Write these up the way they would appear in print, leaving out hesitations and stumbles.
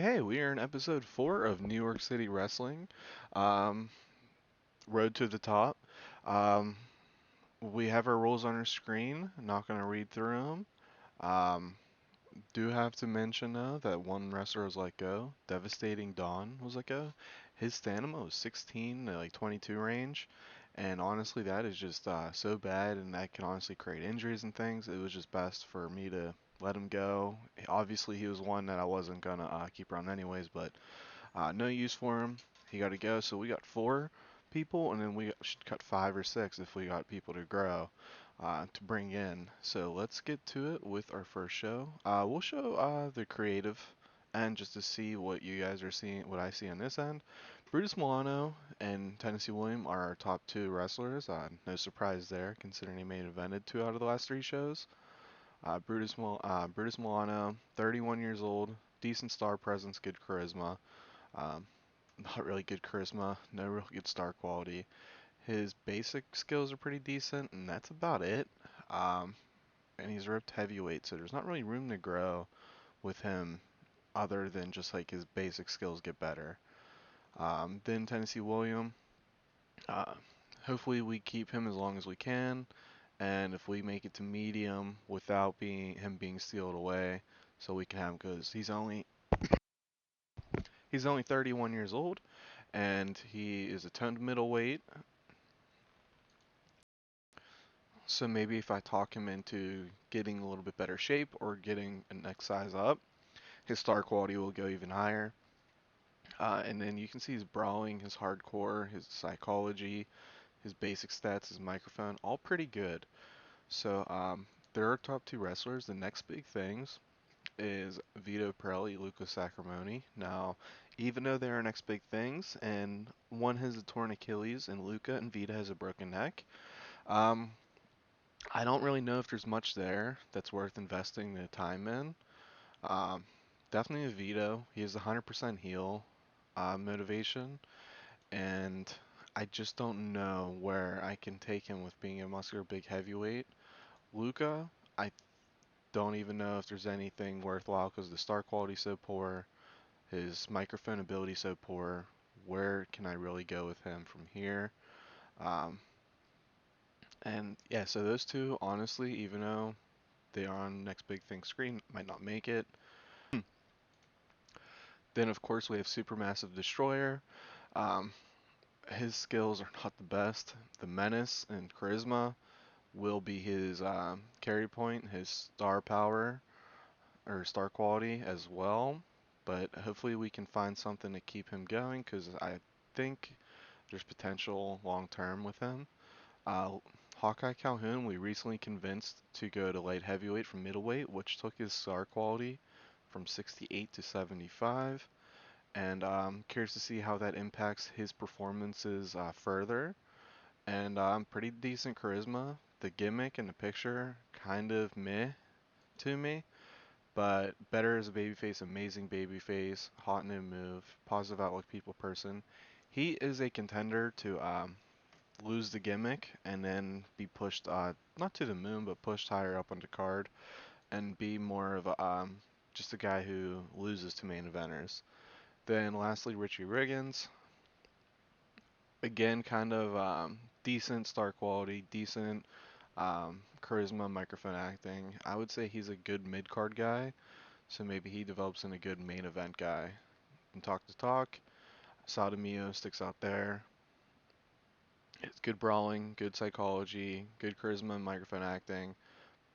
Hey, we are in episode 4 of New York City Wrestling, um, Road to the Top. Um, we have our rules on our screen. I'm not going to read through them. Um, do have to mention though that one wrestler was let go. Devastating Dawn was let go. His stamina was 16 to like 22 range, and honestly, that is just so bad, and that can honestly create injuries and things. It was just best for me to let him go. Obviously, he was one that I wasn't gonna keep around anyways, but no use for him. He got to go. So we got four people, and then we should cut five or six if we got people to grow to bring in. So let's get to it with our first show. We'll show the creative end just to see what you guys are seeing, what I see on this end. Brutus Milano and Tennessee William are our top two wrestlers. No surprise there, considering he main evented two out of the last three shows. Brutus Milano, 31 years old, decent star presence, good charisma. Um, not really good charisma, no real good star quality. His basic skills are pretty decent, and that's about it. Um, and he's ripped heavyweight, so there's not really room to grow with him other than just like his basic skills get better. Then Tennessee William, uh, hopefully we keep him as long as we can, and if we make it to medium without being stealed away, so we can have him because he's only 31 years old, and he is a toned middleweight. So maybe if I talk him into getting a little bit better shape or getting a next size up, his star quality will go even higher. And then you can see his brawling, his hardcore, his psychology, his basic stats, his microphone, all pretty good. So there are top two wrestlers. The next big things is Vito Pirelli, Luca Sacramone. Now, even though they are next big things, and one has a torn Achilles, and Luca and Vito has a broken neck, um, I don't really know if there's much there that's worth investing the time in. Um, Definitely a Vito. He has 100% heel motivation, and I just don't know where I can take him with being a muscular big heavyweight. Luca, I don't even know if there's anything worthwhile because the star quality so poor, his microphone ability so poor. Where can I really go with him from here? Um, and yeah, so those two, honestly, even though they are on next big thing screen, might not make it. Then of course we have Supermassive Destroyer. Um, his skills are not the best. The menace and charisma will be his carry point, his star power or star quality as well. But hopefully we can find something to keep him going because I think there's potential long term with him. Uh, Hawkeye Calhoun, we recently convinced to go to light heavyweight from middleweight, which took his star quality from 68 to 75. And I'm curious to see how that impacts his performances further. And pretty decent charisma. The gimmick and the picture kind of meh to me, but better as a babyface, amazing babyface, hot new move, positive outlook, people person. He is a contender to lose the gimmick and then be pushed not to the moon, but pushed higher up on the card and be more of a just a guy who loses to main eventers. Then lastly, Richie Riggins. Again, kind of decent star quality, decent charisma, microphone acting. I would say he's a good mid card guy, so maybe he develops in a good main event guy. From talk to talk, Sadamio sticks out there. It's good brawling, good psychology, good charisma, and microphone acting.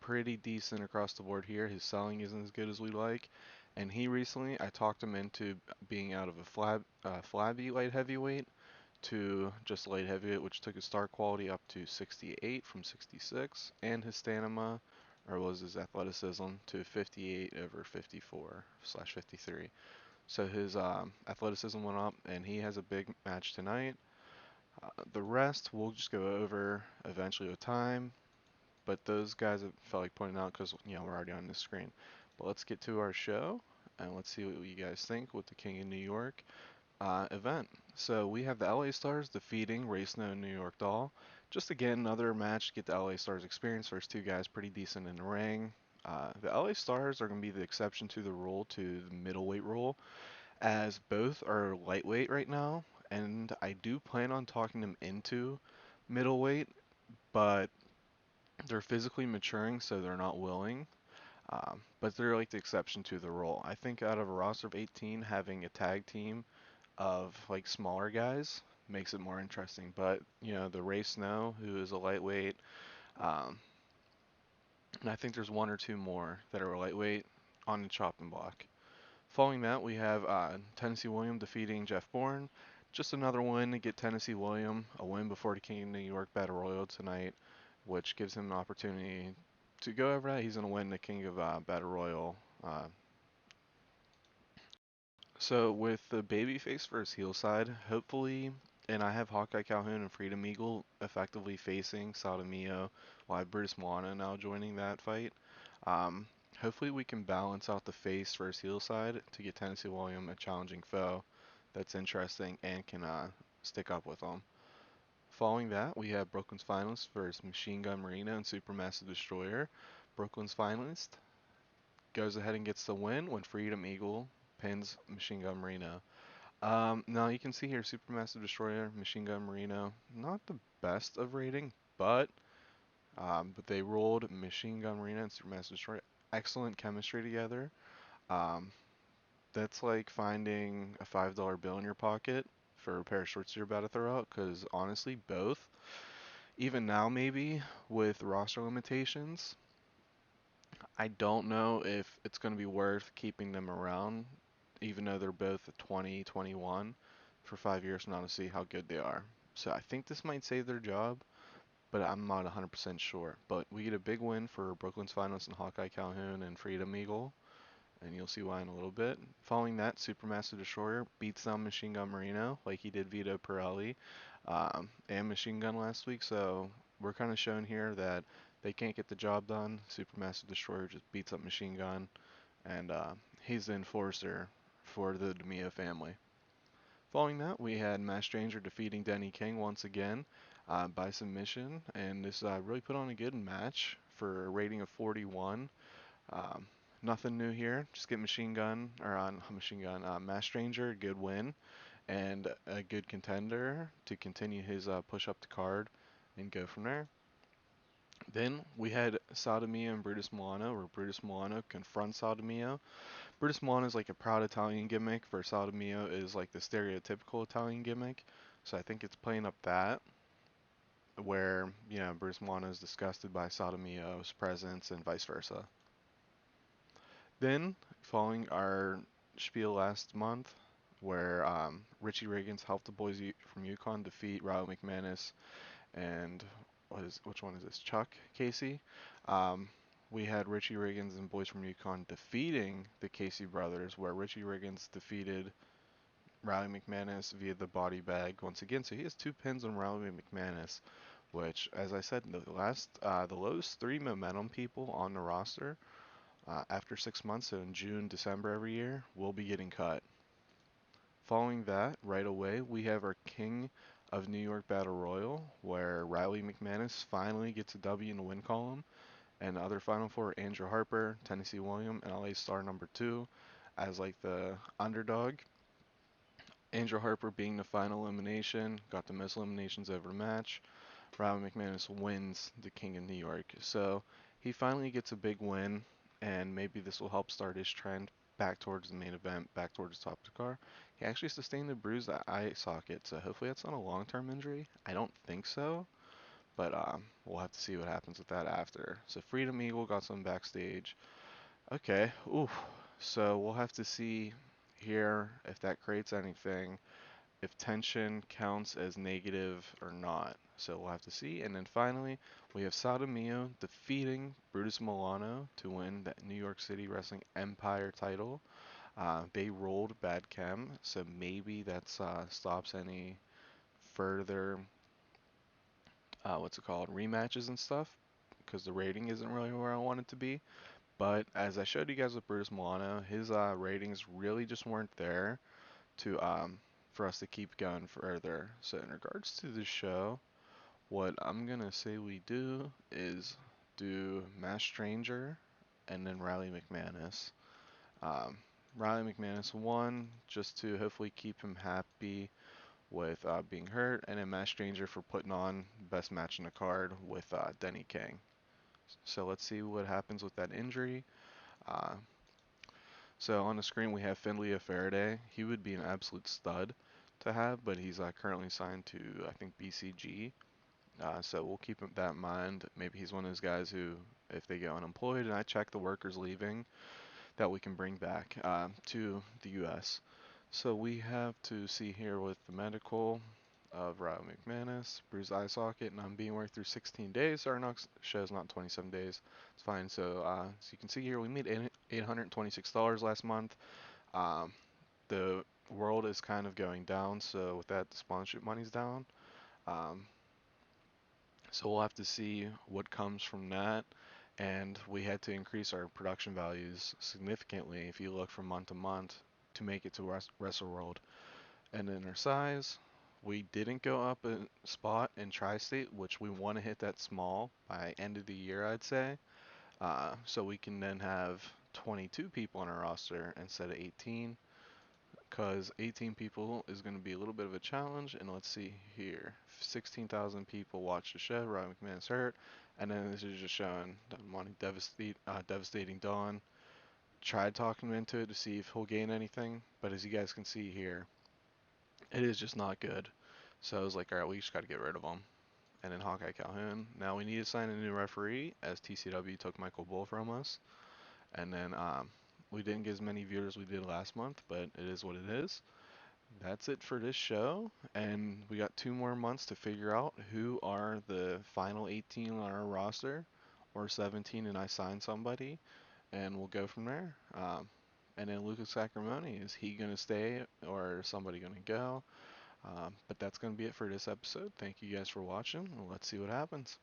Pretty decent across the board here. His selling isn't as good as we like. And he recently, I talked him into being out of a flabby light heavyweight to just light heavyweight, which took his star quality up to 68 from 66, and his stamina, or was his athleticism, to 58 over 54 slash 53. So his athleticism went up, and he has a big match tonight. The rest we'll just go over eventually with time, but those guys have felt like pointing out because we're already on the screen. But let's get to our show, and let's see what you guys think with the King of New York event. So we have the LA Stars defeating Race No New York Doll. Just again, another match to get the LA Stars experience. First two guys pretty decent in the ring. The LA Stars are going to be the exception to the rule, to the middleweight rule. as both are lightweight right now, and I do plan on talking them into middleweight, but they're physically maturing, so they're not willing. But they're like the exception to the rule. I think out of a roster of 18, having a tag team of like smaller guys makes it more interesting. But the Ray Snow, who is a lightweight, um, and I think there's one or two more that are lightweight on the chopping block. Following that, we have Tennessee William defeating Jeff Bourne. Just another win to get Tennessee William a win before the King of New York Battle Royal tonight, which gives him an opportunity to go over that. He's going to win the King of Battle Royal. So with the babyface versus heel side, hopefully, and I have Hawkeye Calhoun and Freedom Eagle effectively facing Sadamio, while I have Brutus Milano now joining that fight. Um, Hopefully we can balance out the face versus heel side to get Tennessee William a challenging foe that's interesting and can stick up with them. Following that, we have Brooklyn's finalist versus Machine Gun Marina and Supermassive Destroyer. Brooklyn's finalist goes ahead and gets the win when Freedom Eagle pins Machine Gun Marino. Now you can see here Supermassive Destroyer, Machine Gun Marino, not the best of rating, but they rolled Machine Gun Marino and Supermassive Destroyer. Excellent chemistry together. Um, that's like finding a $5 bill in your pocket for a pair of shorts you're about to throw out. Because honestly, both, even now maybe with roster limitations, I don't know if it's going to be worth keeping them around, even though they're both 20, 21, for 5 years now to see how good they are. So I think this might save their job, but I'm not 100% sure. But we get a big win for Brooklyn's finalists and Hawkeye Calhoun and Freedom Eagle, and you'll see why in a little bit. Following that, Supermassive Destroyer beats down Machine Gun Marino like he did Vito Pirelli and Machine Gun last week. So we're kind of shown here that they can't get the job done. Supermassive Destroyer just beats up Machine Gun, and he's the enforcer for the DiMeo family. Following that, we had Matt Stranger defeating Denny King once again by submission, and this really put on a good match for a rating of 41. Um, Nothing new here. Just get Machine Gun or on Machine Gun. Mass Stranger, good win and a good contender to continue his push up the card and go from there. Then we had Sodomia and Brutus Milano, where Brutus Milano confronts Sodomia. Brutus Milano is like a proud Italian gimmick, where Sodomia is like the stereotypical Italian gimmick. So I think it's playing up that, where Brutus Milano is disgusted by Sodomio's presence and vice versa. Then, following our spiel last month, where Richie Riggins helped the boys from Yukon defeat Ryle McManus and which one is this? Chuck Casey. Um, we had Richie Riggins and boys from Yukon defeating the Casey brothers, where Richie Riggins defeated Riley McManus via the body bag once again. So he has two pins on Riley McManus, which, as I said, the lowest three momentum people on the roster after 6 months, so in June, December every year, will be getting cut. Following that, right away, we have our King of New York Battle Royal, where Riley McManus finally gets a W in the win column, and the other Final Four, Andrew Harper, Tennessee William, and LA Star number 2, as like the underdog. Andrew Harper being the final elimination, got the most eliminations over the match. Riley McManus wins the King of New York. So he finally gets a big win, and maybe this will help start his trend back towards the main event, back towards the top of the car. He actually sustained a bruised eye socket, so hopefully that's not a long-term injury. I don't think so, but we'll have to see what happens with that after. So Freedom Eagle got some backstage. Okay, ooh. So we'll have to see here if that creates anything, if tension counts as negative or not. So we'll have to see. And then finally, we have Sadomio defeating Brutus Milano to win that New York City Wrestling Empire title. They rolled Bad Chem, so maybe that stops any further, rematches and stuff, because the rating isn't really where I want it to be. But as I showed you guys with Brutus Milano, his ratings really just weren't there to for us to keep going further. So in regards to the show, what I'm gonna say we do is do Mass Stranger and then Riley McManus. Um, Riley McManus won just to hopefully keep him happy with being hurt, and then Matt Stranger for putting on best match in the card with Denny King. So let's see what happens with that injury. Uh, so on the screen we have Finley Faraday. He would be an absolute stud to have, but he's currently signed to I think BCG. So we'll keep that in mind. Maybe he's one of those guys who, if they get unemployed and I check the workers leaving, that we can bring back to the U.S. So we have to see here with the medical of Riley McManus, bruised eye socket, and I'm being worked through 16 days. Our next show's not 27 days. It's fine. So you can see here we made $826 last month. Um, the world is kind of going down, so with that, the sponsorship money's down. Um, so we'll have to see what comes from that. And we had to increase our production values significantly if you look from month to month to make it to Wrestle World. And in our size, we didn't go up a spot in Tri-State, which we want to hit that small by end of the year, I'd say. So we can then have 22 people on our roster instead of 18, because 18 people is going to be a little bit of a challenge. And let's see here, 16,000 people watched the show. Ryan McMahon's hurt, and then this is just showing Monty devastating Dawn. Tried talking him into it to see if he'll gain anything, but as you guys can see here, it is just not good. So I was like, all right, we just got to get rid of him. And then Hawkeye Calhoun. Now we need to sign a new referee as TCW took Michael Bull from us. And then we didn't get as many viewers as we did last month, but it is what it is. That's it for this show, and we got 2 more months to figure out who are the final 18 on our roster, or 17, and I sign somebody, and we'll go from there. And then Lucas Sacramone, is he going to stay, or is somebody going to go? But that's going to be it for this episode. Thank you guys for watching. Let's see what happens.